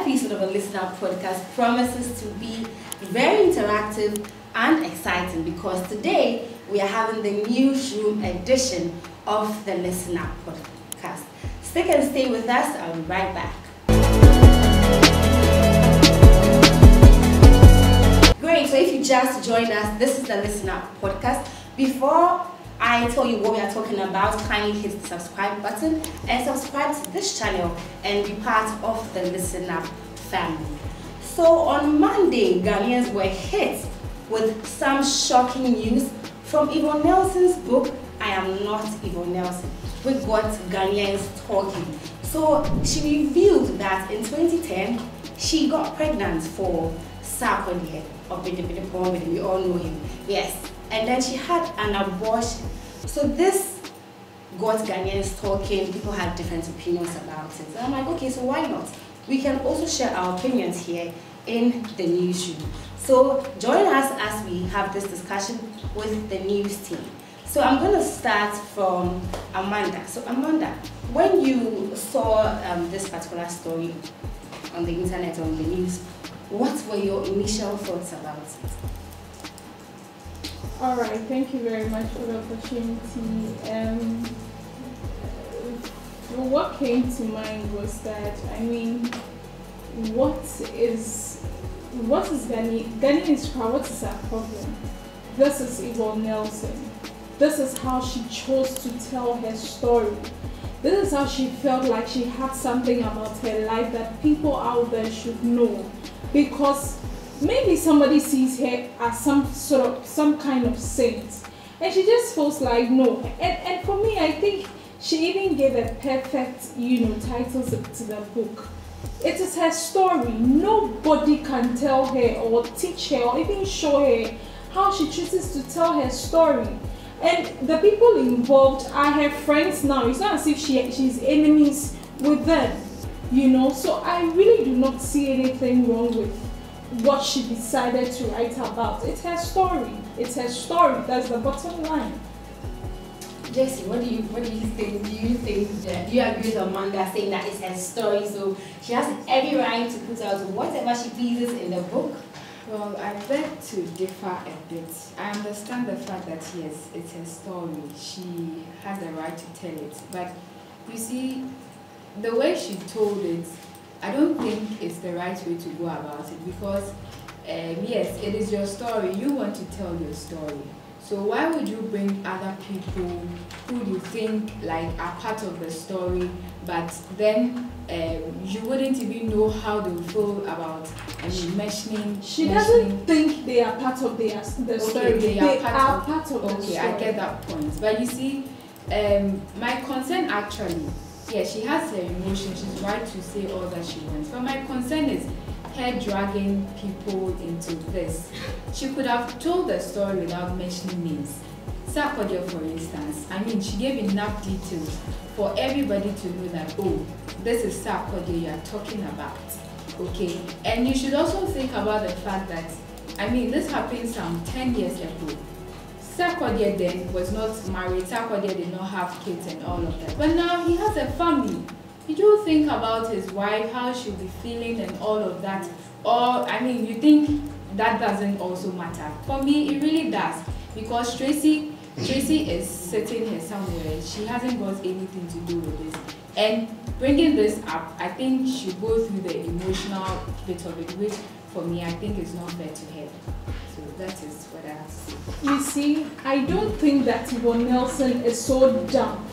episode of the ListenUp Podcast promises to be very interactive and exciting because today we are having the newsroom edition of the ListenUp Podcast. Stick and stay with us. I'll be right back. Great, so if you just joined us, this is the ListenUp Podcast. Before I tell you what we are talking about, kindly hit the subscribe button and subscribe to this channel and be part of the ListenUp family. So on Monday, Ghanaians were hit with some shocking news from Yvonne Nelson's book, I Am Not Yvonne Nelson, which got Ghanaians talking. So she revealed that in 2010, she got pregnant for Sarkodie, we all know him, yes. And then she had an abortion. So this got Ghanaians talking. People had different opinions about it. And I'm like, okay, so why not? We can also share our opinions here in the newsroom. So join us as we have this discussion with the news team. So I'm going to start from Amanda. So Amanda, when you saw this particular story on the internet, on the news, what were your initial thoughts about it? All right, thank you very much for the opportunity. What came to mind was that, I mean, what is Ghanaians crowd? What is our problem? This is Yvonne Nelson. This is how she chose to tell her story. This is how she felt like she had something about her life that people out there should know. Because maybe somebody sees her as some kind of saint, and she just feels like no. And for me, I think she even gave a perfect, title to the book. It is her story. Nobody can tell her or teach her or even show her how she chooses to tell her story. And the people involved are her friends now. It's not as if she's enemies with them, So I really do not see anything wrong with what she decided to write about. It's her story. It's her story. That's the bottom line. Jesse, what do you think? Do you agree with Amanda saying that it's her story, so she has every right to put out whatever she pleases in the book? Well, I beg to differ a bit. I understand the fact that yes, it's her story. She has the right to tell it. But you see, the way she told it, I don't think it's the right way to go about it because, yes, it is your story. You want to tell your story. So why would you bring other people who you think are part of the story, but then you wouldn't even know how they feel about mentioning. She doesn't think they are part of the story. Okay, they are part of the story. Okay, I get that point. But you see, my concern actually, yeah, she has her emotions. She's right to say all that she wants. But my concern is her dragging people into this. She could have told the story without mentioning names. Sarkodie, for instance, she gave enough details for everybody to know that, oh, this is Sarkodie you are talking about. Okay? And you should also think about the fact that, this happened some 10 years ago. Sarkodie then was not married. Sarkodie did not have kids and all of that. But now he has a family. You do think about his wife, how she'll be feeling and all of that. Or, you think that doesn't also matter. For me, it really does. Because Tracy is sitting here somewhere. She hasn't got anything to do with this. And bringing this up, I think she goes through the emotional bit of it, which for me, I think is not fair to her. So that is what I have to say. You see, I don't think that Yvonne Nelson is so dumb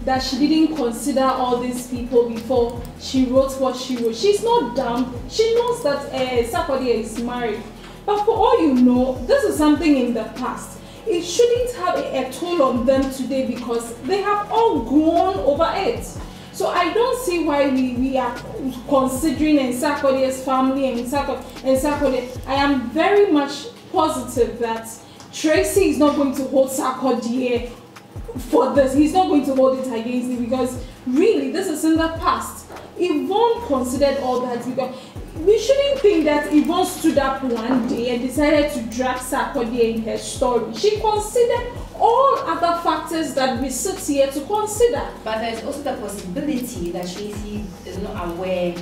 that she didn't consider all these people before she wrote what she wrote. She's not dumb. She knows that Sarkodie is married. But for all you know, this is something in the past. It shouldn't have a toll on them today because they have all grown over it. So I don't see why we are considering Sarkodie's family and Sarkodie. I am very much positive that Tracy is not going to hold Sarkodie for this. He's not going to hold it against me because really this is in the past. Yvonne considered all that because we shouldn't think that Yvonne stood up one day and decided to drag Sarkodie in her story. She considered all other factors that we sit here to consider. But there's also the possibility that Tracy is not aware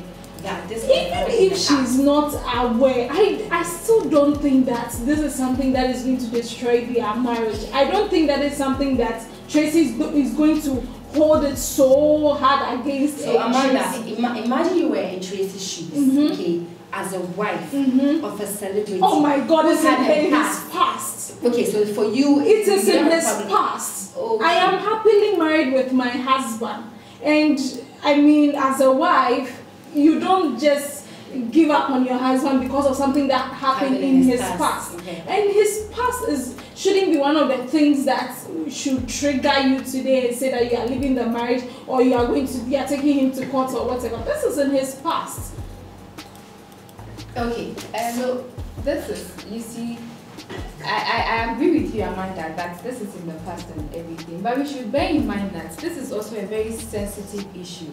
that this even if she's not aware, I still don't think that this is something that is going to destroy their marriage. I don't think that is something that Tracy is going to hold it so hard against. So Amanda, imagine you were in Tracy's shoes, okay, as a wife of a celebrity. Oh my God, it's in his past. Okay, so for you, it is in his past. Okay. I am happily married with my husband, and I mean, as a wife, you don't just give up on your husband because of something that happened in his past. Okay. And his past shouldn't be one of the things that should trigger you today and say that you are leaving the marriage or you are taking him to court or whatever. This is in his past. Okay, so this is, you see, I agree with you, Amanda, that this is in the past and everything, but we should bear in mind that this is also a very sensitive issue,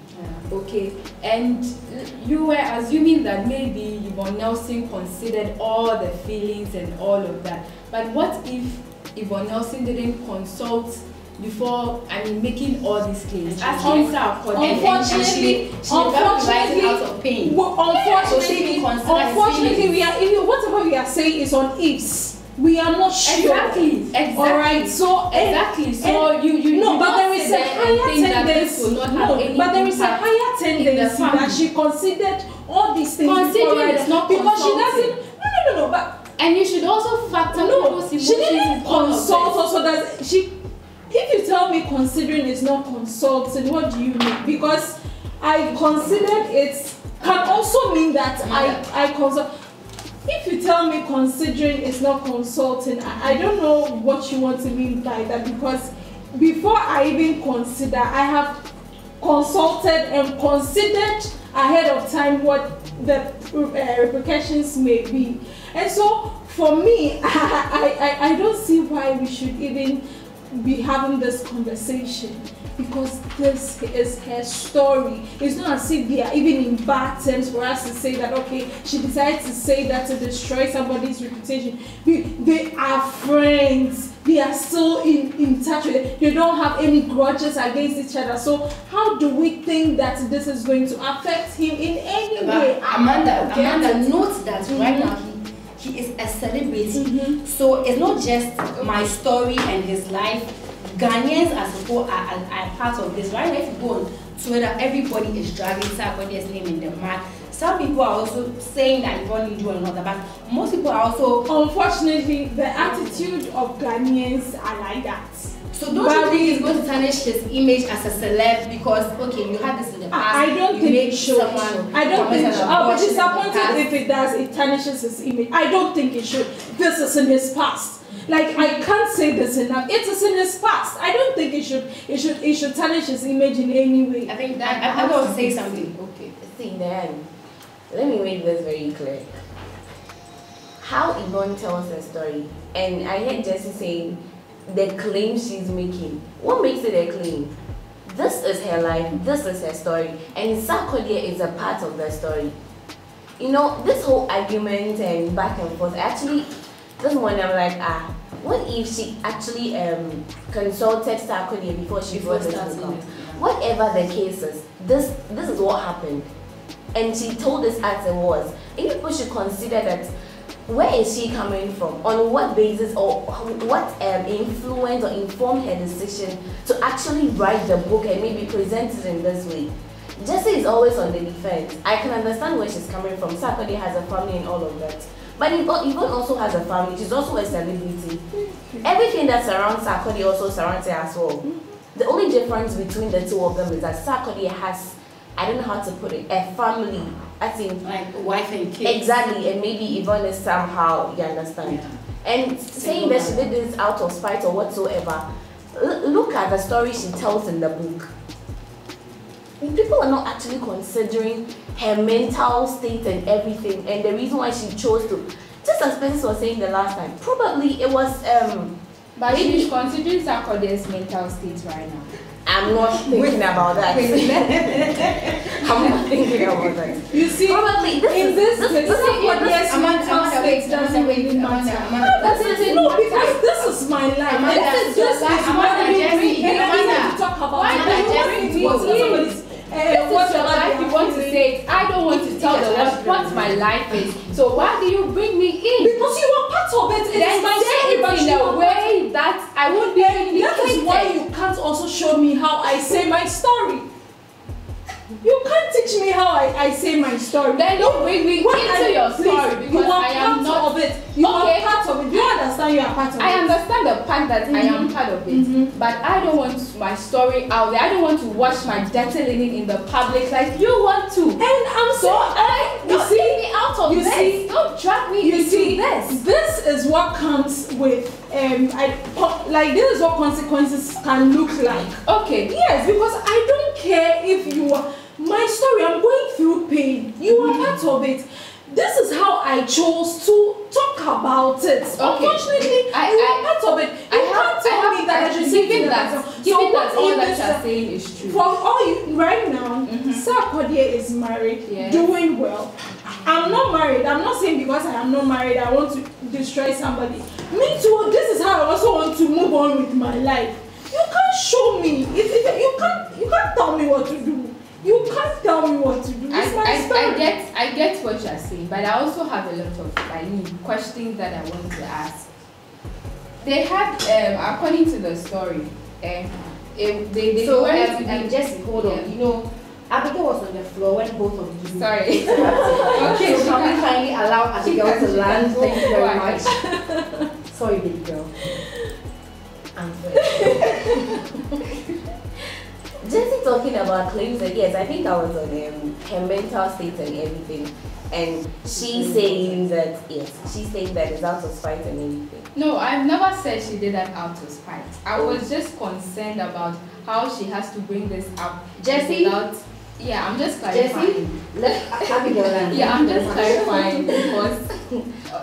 okay? And you were assuming that maybe Yvonne Nelson considered all the feelings and all of that, but what if Yvonne Nelson didn't consult before, making all these claims? Unfortunately, whatever we are saying is on ifs. We are not sure. Exactly. All right. So you no, but there is a higher tendency. But there is a higher tendency that she considered all these things. Considering is not because she doesn't. No. But and you should also factor people's emotions. She didn't consult. Also, that she. If you tell me considering is not consulting, what do you mean? Because I considered it can also mean that I consult. If you tell me considering is not consulting, I don't know what you want to mean by that, because before I even consider, I have consulted and considered ahead of time what the repercussions may be. And so for me, I don't see why we should even be having this conversation, because this is her story. It's not as if they are even in bad terms for us to say that, okay, she decided to say that to destroy somebody's reputation. They are friends. They are still in touch with it. They don't have any grudges against each other. So how do we think that this is going to affect him in any way? Amanda, note that right now he is a celebrity. So it's not just my story and his life. Ghanaians as a whole are part of this. Right now, if you go on Twitter, everybody is dragging Sarkodie's name in the mud. Some people are also saying that Yvonne do another, but most people are also... Unfortunately, the attitude of Ghanaians are like that. So don't you think he's going to tarnish his image as a celeb because, okay, you had this in the past? I don't think it should. I don't think so. I'll be disappointed if it does. It tarnishes his image. I don't think it should. This is in his past. Like, I can't say this enough. It is in his past. I don't think it should tarnish his image in any way. I think that I'm going to say something. Okay. See, then, let me make this very clear. How Yvonne tells her story, and I heard Jessie saying the claim she's making. What makes it a claim? This is her life, this is her story, and Sarkodie is a part of the story. You know, this whole argument and back and forth, actually, this morning I'm like, what if she actually consulted Sarkodie before she brought this book out? Whatever the case is, this is what happened. And she told us as it was. And people should consider that, where is she coming from? On what basis or what influence or informed her decision to actually write the book and maybe present it in this way? Jessie is always on the defense. I can understand where she's coming from. Sarkodie has a family and all of that. But Yvonne also has a family. She's also a celebrity. Everything that surrounds Sarkodie also surrounds her as well. The only difference between the two of them is that Sarkodie has, I don't know how to put it, a family. I think like a wife and kids. Exactly, and maybe Yvonne is somehow, you understand. Yeah. And saying that she did this out of spite or whatsoever, look at the story she tells in the book. People are not actually considering her mental state and everything, and the reason why she chose to, just as Princess was saying the last time, probably it was but maybe she's considering Sarkodie's mental state right now. I'm not thinking about that. I'm not thinking about that. You see, probably this mental state doesn't really matter. No, because this is my life. This is what we need to talk about. This is your life. You want to say it. I don't want to tell the world what my life is. So why do you bring me in? Because you are part of it. Then say it in a way that I won't be indicated. That is why you can't also show me how I say my story. You can't teach me how I say my story. Then don't bring me into your story because I am not of it. You are part of it. Do you understand you are part of it? I understand the part that I am part of it. But I don't want my story out there. I don't want to wash my dirty linen in the public like you want to. And I'm Don't take me out of this. Don't drag me into this. This is what comes with this is what consequences can look like. Okay. Yes, because I don't care if you are my story. I'm going through pain. You are part of it. This is how I chose to talk about it. Okay. Unfortunately, you are part of it. You can't tell me that I should say given that all that you're saying is true. For all you right now, Sarkodie is married, doing well. I'm not married. I'm not saying because I am not married, I want to destroy somebody. Me too. This is how I also want to move on with my life. You can't show me. You can't tell me what to do. You can't tell me what to do. It's my story. I get what you're saying, but I also have a lot of questions that I want to ask. They had, according to the story, Jesse, hold on. You know, Abigail was on the floor when both of you. Sorry. Okay, so can we kindly allow Abigail to land? Thank you very much. Sorry, baby girl. I'm Jessie talking about claims that yes, I think I was on her mental state and everything, and she's saying that it's out of spite and everything. No, I've never said she did that out of spite. I was just concerned about how she has to bring this up. Jessie? I'm just clarifying. Jessie, let Abigail land. Yeah, I'm just clarifying because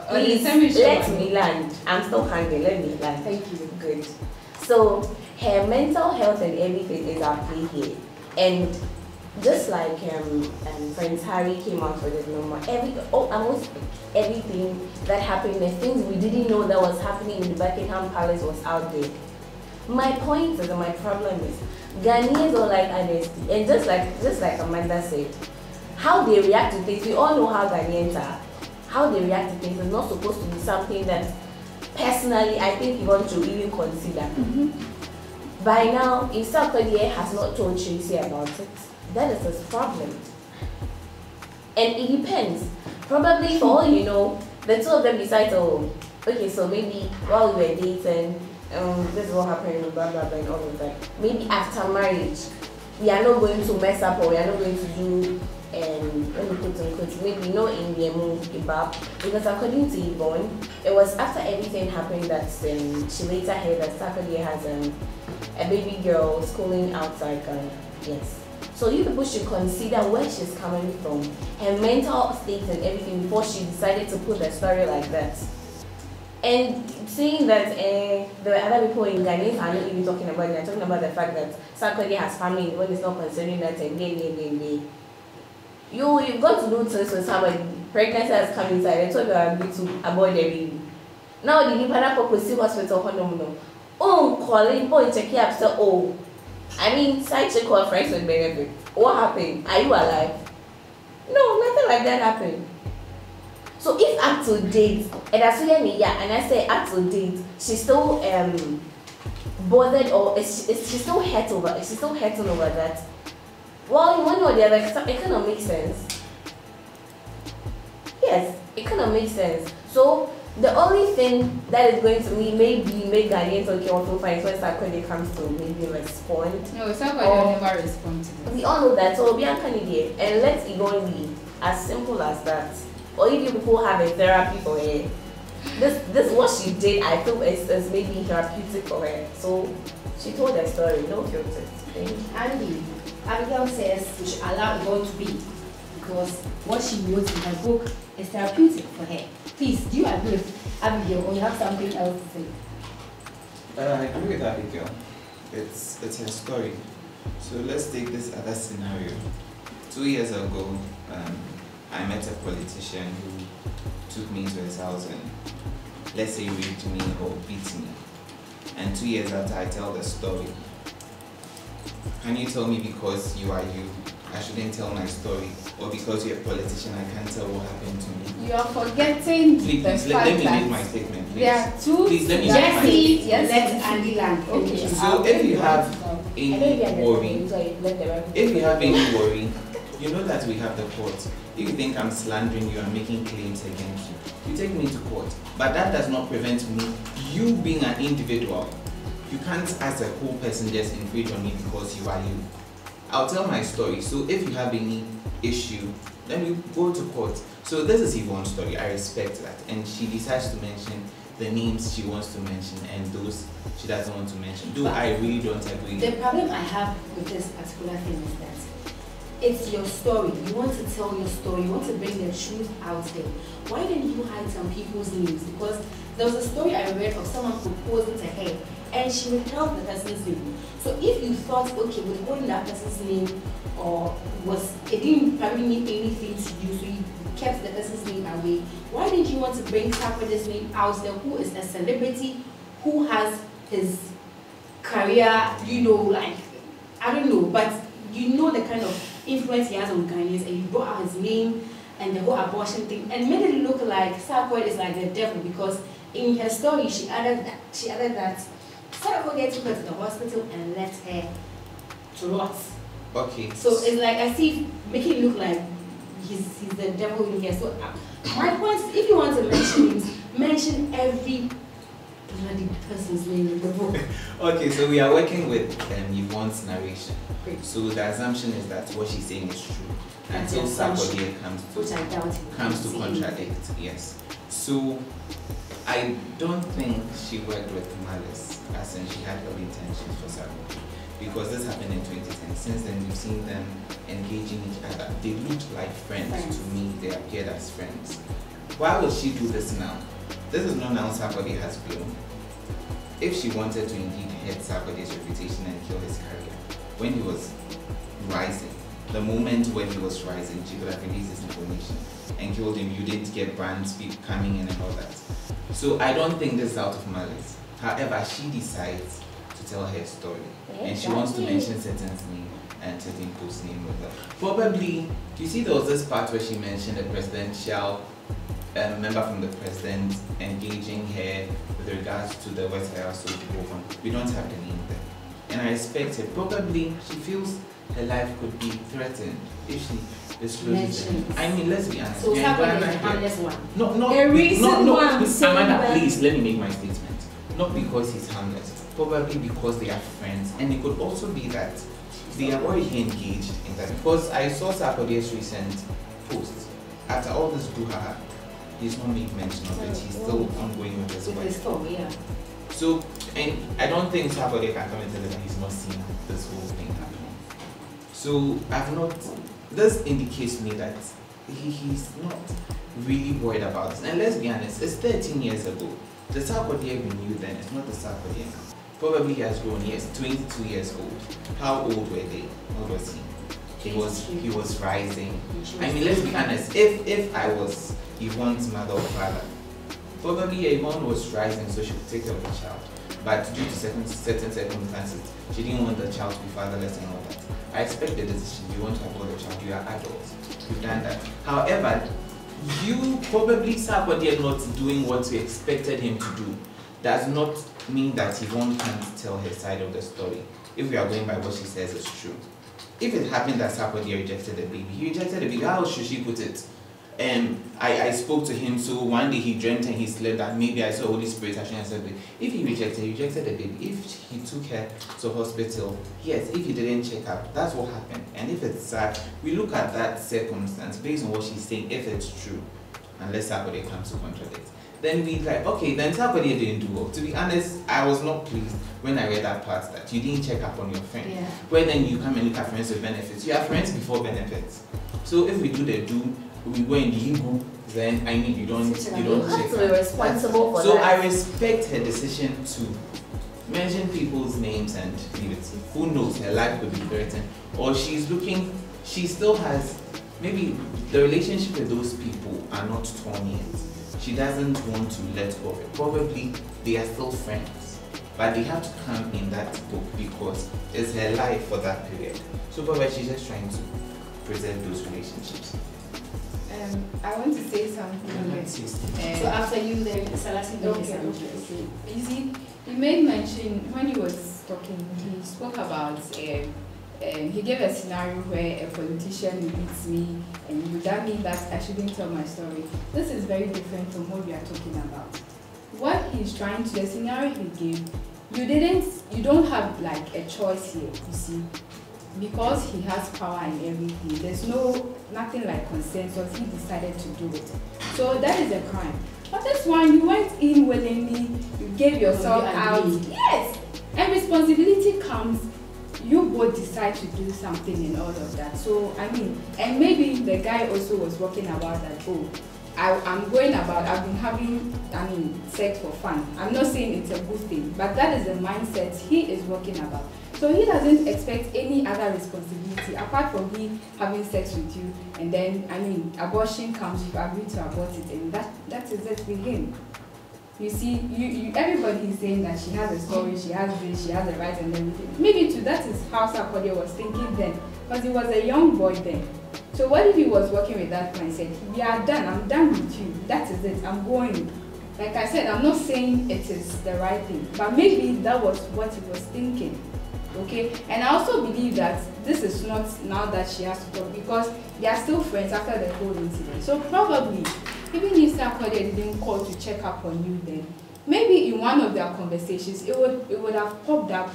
please let me land. I'm still hungry. Let me land. Thank you. Good. So her mental health and everything is at play here, and just like Prince Harry came out with it, almost everything that happened, the things we didn't know that was happening in the Buckingham Palace was out there. My point is, and my problem is, Ghanaians are like honesty, and just like Amanda said, how they react to things. We all know how Ghanaians are. How they react to things is not supposed to be something that, personally, I think you want to even consider. By now, if Sarkodie has not told Tracy about it, that is his problem. And it depends. Probably, for all you know, the two of them decide, okay, so maybe while we were dating, this is what happened, blah blah blah, and all of that. Maybe after marriage, we are not going to mess up, or we are not going to do, let me put in quotes, maybe no Indian move, because according to Yvonne, it was after everything happened that she later heard that Sarkodie has a baby girl schooling outside Ghana. Yes. So you people should consider where she's coming from, her mental state and everything before she decided to put the story like that. And seeing that the other people in Ghana are not even talking about it, they're talking about the fact that Sarkodie has family when it's not considering that you've got to do things with somebody. Pregnancy has come inside, and so you are going to avoid the baby. Now the Nipana Poko see hospital, calling, check you up, so I mean, side check or friends with benefit. What happened? Are you alive? No, nothing like that happened. So if up to date, and I say up to date, she's still bothered, or she's still hurting over that. Well, in one or the other, it kind of makes sense. Yes, it kind of makes sense. So the only thing that is going to maybe make Ghanaians okay or fine when Sarkodie comes to maybe respond. No, Sarkodie will never respond to this. We all know that, so be a candidate and let it go be as simple as that. Or if you people have a therapy for her, this what she did, I feel is maybe therapeutic for her. So she told her story, no filters. Andy, Abigail says we should allow Yvonne to be, because what she wrote in her book is therapeutic for her. Please, do you agree with Abigail, or you have something else to say? I agree with Abigail. It's her story. So let's take this other scenario. 2 years ago, I met a politician who took me to his house and, let's say, raped me or beat me. And 2 years after, I tell the story. Can you tell me, because you are you, I shouldn't tell my story, or because you're a politician I can't tell what happened to me. You are forgetting Please, the let fact me that make my statement, please. there are two. Please, let me make my Jesse, statement. let Andy land. Okay. So if you have any worry, if you have any worry, you know that we have the court. If you think I'm slandering you and making claims against you, you take me to court. But that does not prevent me, you being an individual. You can't, as a whole person, just infringe on me because you are you. I'll tell my story. So if you have any issue, then we go to court. So this is Yvonne's story. I respect that. And she decides to mention the names she wants to mention and those she doesn't want to mention. Though I really don't agree. The problem I have with this particular thing is that it's your story. You want to tell your story. You want to bring the truth out there. Why didn't you hide some people's names? Because there was a story I read of someone proposing to her and she withheld the person's name. So if you thought, okay, withholding that person's name or it didn't probably mean anything to you, so you kept the person's name away, why didn't you want to bring Sarkodie's name out there, who is a celebrity, who has his career, you know, like, I don't know, but you know the kind of influence he has on Ghanaians, and you brought out his name and the whole abortion thing and made it look like Sarkodie is like the devil, because in her story she added that Sarkodie took her to the hospital and left her to rot. Okay. So it's like I see making it look like he's the devil in here. So my point is, if you want to mention names, mention every bloody person's name in the book. Okay, so we are working with Yvonne's narration. Great. So the assumption is that what she's saying is true That's until the assumption, Sarkodie which I doubt comes to contradict. Yes. So I don't think she worked with malice, as in she had ill intentions for Sarkodie, because this happened in 2010. Since then, we've seen them engaging each other. They looked like friends to me. They appeared as friends. Why would she do this now? This is not now Sarkodie has blown. If she wanted to indeed hurt Sarkodie's reputation and kill his career, when he was rising, the moment when he was rising, she could have released this information and killed him. You didn't get banned, speak coming in and all that. So I don't think this is out of malice. However, she decides to tell her story, and she wants to mention certain name and certain people's name with her. Probably, you see, there was this part where she mentioned a presidential member from the president engaging her with regards to the West House Fund. We don't have the name there, and I respect her. Probably she feels her life could be threatened if she discloses it. I mean, let's be honest. So Sarkodie is the harmless one. No, A recent one saying Amanda, that- please let me make my statement. Not because he's harmless, probably because they are friends, and it could also be that they are already engaged in that. Because I saw Sarkodie's recent post. After all this brouhaha, he's not made mention of it. He's still ongoing with his With wife. his story, yeah. So, and I don't think Sarkodie can come and tell us that he's not seen this whole thing happening. So I've not. This indicates to me that he's not really worried about this. And let's be honest, it's 13 years ago. The Sarkodie we knew then is not the Sarkodie now. Probably he has grown. He is 22 years old. How old were they? What was he? He was rising. I mean, let's be honest. If I was Yvonne's mother or father, probably Yvonne was rising, so she could take care of the child. But due to certain circumstances, she didn't want the child to be fatherless and all that. I expect the decision. You want to abort the child. You are adults. You've done that. However, you probably Sarkodie not doing what you expected him to do does not mean that Yvonne can't tell her side of the story. If we are going by what she says, it's true. If it happened that Sarkodie rejected the baby, he rejected the baby. How should she put it? I spoke to him, so one day he dreamt and he slept that maybe I saw Holy Spirit actually and said, if he rejected the baby. If he took her to hospital, yes. If he didn't check up, that's what happened. And if it's sad, we look at that circumstance based on what she's saying, if it's true, unless Sarkodie comes to contradict. Then we like, okay, then Sarkodie didn't do well. To be honest, I was not pleased when I read that part that you didn't check up on your friend. Yeah. Where then you come and look at friends with benefits. You have friends before benefits. So if we do the we go in the ego, then I mean you don't check have to be up. responsible for So that. I respect her decision to mention people's names and leave it. Who knows, her life could be threatened. Or she still has, maybe the relationship with those people are not torn yet. She doesn't want to let go of it. Probably they are still friends, but they have to come in that book because it's her life for that period. So probably she's just trying to preserve those relationships? I want to say something. So after you, then Salasi will say something. Okay. You see, he made mention when he was talking. He spoke about he gave a scenario where a politician beats me, and would that mean that I shouldn't tell my story? This is very different from what we are talking about. What he's trying to, the scenario he gave, you don't have like a choice here. You see. Because he has power and everything, there's nothing like consensus. He decided to do it, so that is a crime. But this one, you went in willingly, you gave yourself out. Yes, and responsibility comes. You both decide to do something and all of that. So I mean, and maybe the guy also was working about that. Oh, I've been having, sex for fun. I'm not saying it's a good thing, but that is the mindset he is working about. So he doesn't expect any other responsibility apart from he having sex with you, and then abortion comes, you agree to abort it, and that is it with him. You see, everybody is saying that she has a story, she has this, she has a right and everything. Maybe too, that is how Sarkodie was thinking then, because he was a young boy then. So what if he was working with that mindset? We are done, I'm done with you, that is it, I'm going. Like I said, I'm not saying it is the right thing, but maybe that was what he was thinking. Okay, and I also believe that this is not now that she has to talk, because they are still friends after the whole incident. So probably, even if Sarkodie didn't call to check up on you then, maybe in one of their conversations, it would have popped up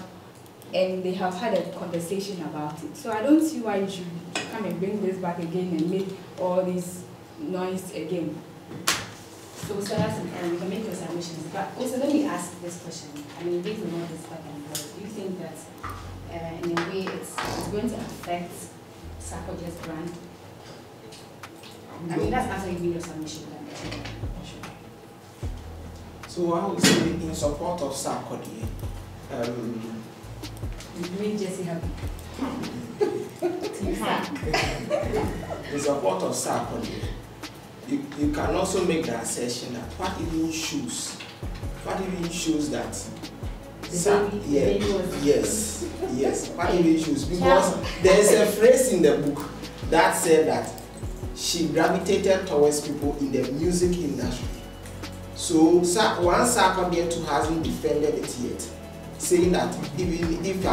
and they have had a conversation about it. So I don't see why you should come and bring this back again and make all this noise again. So Salasi, we can make your submissions. But also let me ask this question. I mean, based on all this back and forth, do you think that in a way it's going to affect Sarkodie's brand? I mean, that's after you made your submission. So I would say in support of Sarkodie, you made Jesse happy. in support of Sarkodie, you can also make the assertion that what even shows that yes, what even shows, because there's a phrase in the book that said that she gravitated towards people in the music industry. So once Sarkodie too hasn't defended it yet, saying that even if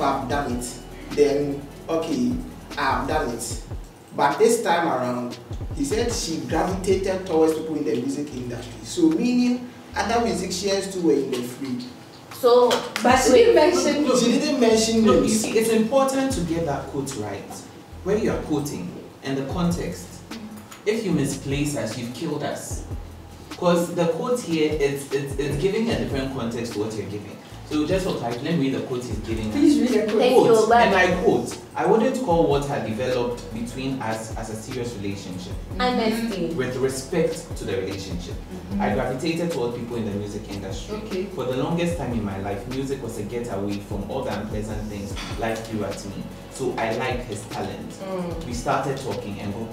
I've done it, then okay, I've done it. But this time around, he said she gravitated towards people in the music industry. So meaning other musicians too were in the free. So, but she didn't mention Look, you see, it's important to get that quote right. Where you are quoting and the context. If you misplace us, you've killed us. Because the quote here is giving a different context to what you're giving. So just for clarity, let me read the quote he's giving. Please read the quote. And I quote, I wouldn't call what had developed between us as a serious relationship. Honesty. With respect to the relationship. I gravitated toward people in the music industry. Okay. For the longest time in my life, music was a getaway from all the unpleasant things life threw at me. So I liked his talent. We started talking and got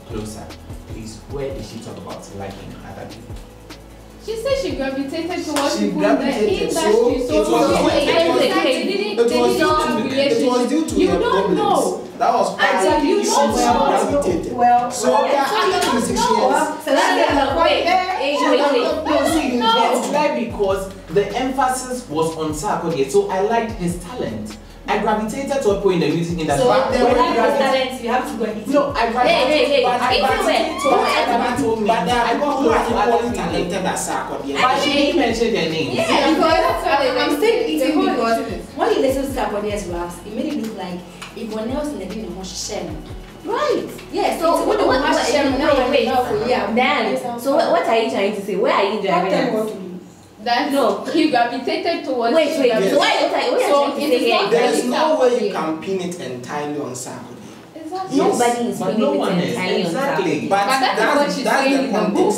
closer. Please, where did she talk about liking other people? She said she gravitated towards She people in the gravitated, industry. so it was due to you her don't know. problems. That was part You don't know. gravitated. Well, So there are other musicians. It's clear because the emphasis was on Sarkodie, so I liked his talent. I gravitated to people in the music industry. So But when you like talent, you have to go and eat. no, I gravitated. But I gravitated to everybody told me. But there I are got people close to other equally people. talented as Sarkodie. But she didn't mention their names. Yeah, because I'm still eating The whole because issue is- when you listen to Sarkodie's raps, it made it look like Yvonne Nelson didn't know much shame. Right. Yeah, So what? yeah. Dan. So what are you trying to say? Where are you driving at? That No. he gravitated towards. Wait. Yes. So what are you trying to say here? There is no way you can pin it entirely on Sarkodie. Exactly. Yes. Nobody is But pinning no it one is. entirely on Exactly. Sarkodie. But that is what she's that's saying the in the context. book.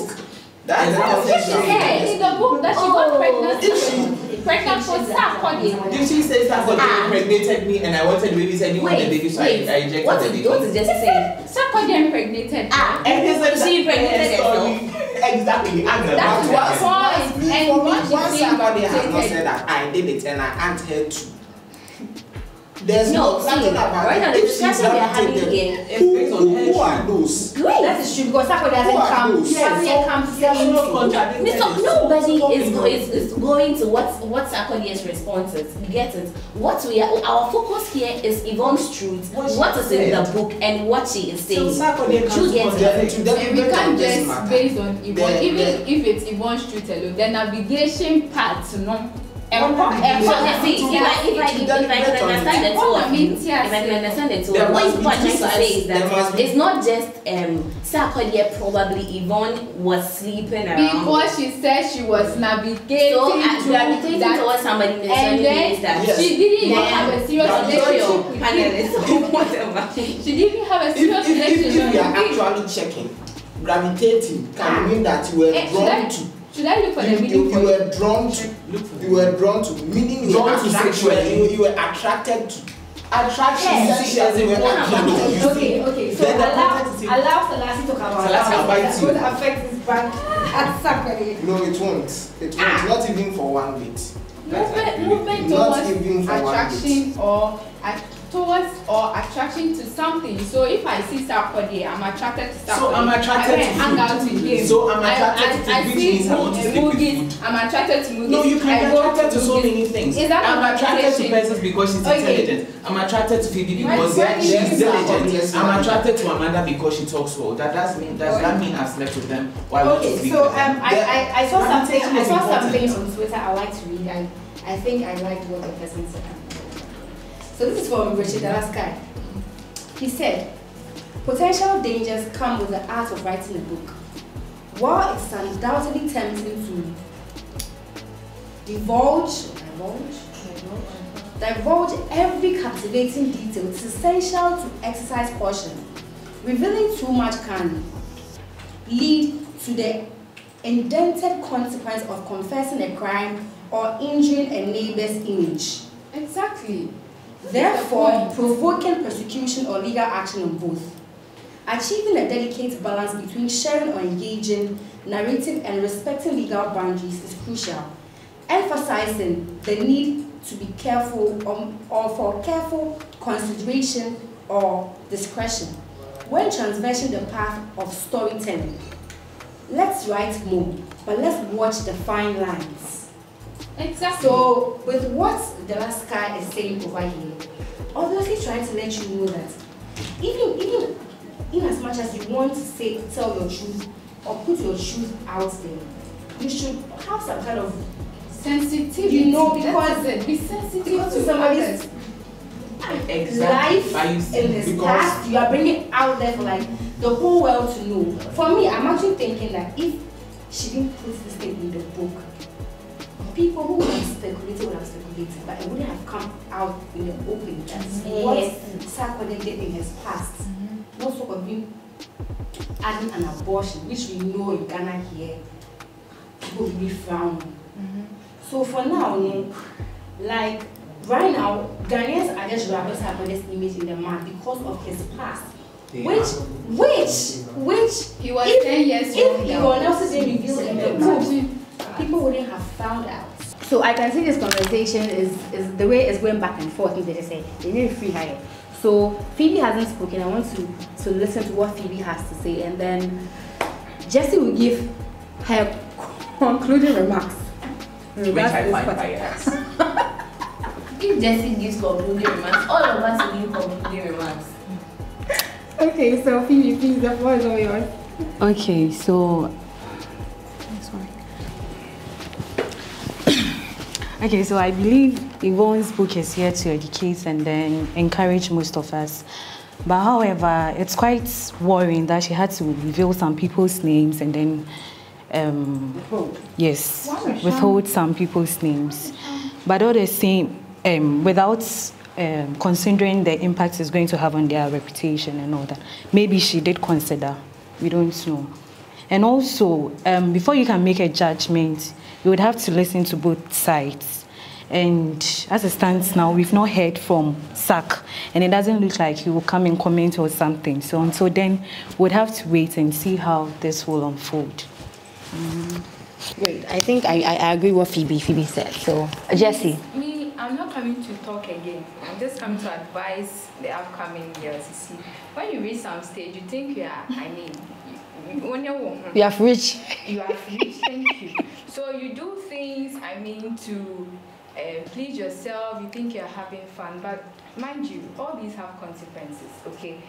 That's the That's what context. she said in the book that she got pregnant. If Pregnant for Sarkodie. Did she say Sarkodie impregnated me and I wanted baby, said you want the baby, so I ejected What the is baby? just saying? Sarkodie impregnated her. And it's She impregnated herself. Exactly. That's the point. And what once she's saying somebody has not gravitated. said that I did it and I asked her to. There's nothing about right now, it. the If she's discussion we are having gravitated, here. who are those? Great. That is true because Sarkodie Who doesn't are come. those? He hasn't come to say anything. So nobody is going to what Sarkodie's response is. You get it? What we are, our focus here is Yvonne's truth, what is in the book, and what she is saying. So Sarkodie You comes get it? to them. And we can't just matter. based on Yvonne, The- even if it's Yvonne's truth alone, the navigation part, no. And see, if I can understand the two of you, if I can understand the two of you, what you are trying to say is that it's not just Sarkodie probably Yvonne was sleeping around. Because she said she was navigating So through gravitating that, towards somebody and necessarily then means that she didn't even have a serious relationship with him. panelists or whatever. She didn't even have a serious If relationship we are with him. actually checking, gravitating can mean that you were drawn to. Should I look for the You meaning for it? were drawn to. You were drawn to. Meaning you were Drawn to attracted. sexually. You were attracted to. Attraction. Yes. Sexually, you were attracted to. Okay. So Then the allow context is- Selassie talk about Selassie how abide it's you. going to affect his bank at Sarkodie. No, it won't. It won't. Not even for 1 bit. Movement Not towards even for 1 bit. attraction or towards or attraction to something. So if I see Sarkodie, I'm attracted to Sarkodie. So I'm attracted I to hang food. out with him. So I'm attracted to I food, which see means I want to sleep with movies. food. I'm attracted to movies. No, you I can be go attracted to so movies. many things. Is that I'm not attracted to manipulation? persons because she's Okay. intelligent. I'm attracted to Phoebe Why- because why she's do you diligent. use that? I'm attracted to Amanda because she talks well. Does that mean I've slept with them or I want to Okay, sleep so with them? I saw something. Gravitating I is saw important. something on Twitter. I like to read. I think I liked what the person said. So this is from Richard Dalaskai. He said, potential dangers come with the art of writing a book. While it's undoubtedly tempting to divulge every captivating detail, it's essential to exercise caution. Revealing too much can lead to the indented consequence of confessing a crime or injuring a neighbor's image. Exactly. Therefore, provoking prosecution or legal action on both. Achieving a delicate balance between sharing or engaging narrative and respecting legal boundaries is crucial, emphasizing the need to be careful or for careful consideration or discretion when transversing the path of storytelling. Let's write more, but let's watch the fine lines. Exactly. So, with what the last guy is saying over here, obviously trying to let you know that even in as much as you want to tell your truth or put your truth out there, you should have some kind of sensitivity. You know, because be sensitive because to somebody's life in his past, you are bringing out there for like the whole world to know. For me, I'm actually thinking that if she didn't put this thing in the book, people who would have speculated, but it wouldn't have come out in the open. That's what Sarkodie did in his past. Not sort of him adding an abortion, which we know in Ghana here, people really frown on. So for now, like right now, Ghanaians are just wrapping Sarkodie's image in the mud because of his past. Which he was 10 years old. If Yvonne Nelson didn't reveal in the book, people wouldn't have found out. So I can see this conversation is the way it's going back and forth. They just say they need free hire. So Phoebe hasn't spoken. I want to listen to what Phoebe has to say, and then Jessie will give her concluding remarks. Which I find biased. If Jessie gives concluding remarks, all of us will give concluding remarks. Okay, so Phoebe, please, the floor is all yours. Okay, so okay, so I believe Yvonne's book is here to educate and then encourage most of us. But however, it's quite worrying that she had to reveal some people's names and then withhold some people's names. But all the same, without considering the impact it's going to have on their reputation and all that. Maybe she did consider. We don't know. And also, before you can make a judgment, you would have to listen to both sides. And as it stands now, we've not heard from Sark, and it doesn't look like he will come and comment or something. So until then, we'd have to wait and see how this will unfold. Great. I think I agree with what Phoebe said. So, Jessie. Me, I'm I'm not coming to talk again. I'm just coming to advise the upcoming girls. You see, when you reach some stage, you think you are, when You have reached. You have reached, thank you. So you do things, to please yourself, you think you're having fun, but mind you, all these have consequences, okay?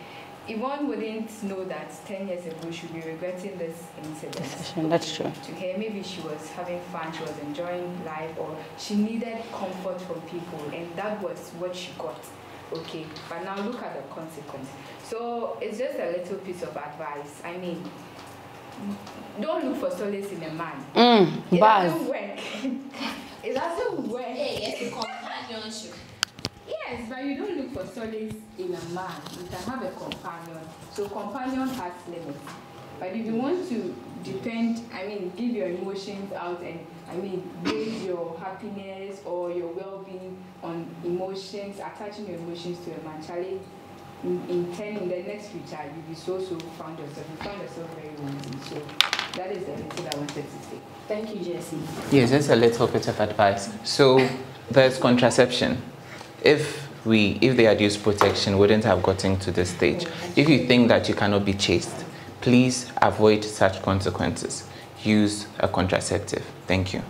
Yvonne wouldn't know that 10 years ago she'd be regretting this incident. That's true. To her, maybe she was having fun, she was enjoying life, or she needed comfort from people, and that was what she got. Okay, but now look at the consequence. So it's just a little piece of advice. Don't look for solace in a man. It doesn't work. It doesn't work. Hey, it's a companionship. Yes, but you don't look for solace in a man. You can have a companion. So companion has limits. But if you want to give your emotions out and base your happiness or your well-being on emotions, attaching your emotions to a man, Charlie, in the next future, you'll be so found yourself very lonely. So that is the little I wanted to say. Thank you, Jesse. Yes, just a little bit of advice. So there's contraception. If they had used protection, wouldn't have gotten to this stage. If you think that you cannot be chaste, please avoid such consequences. Use a contraceptive. Thank you.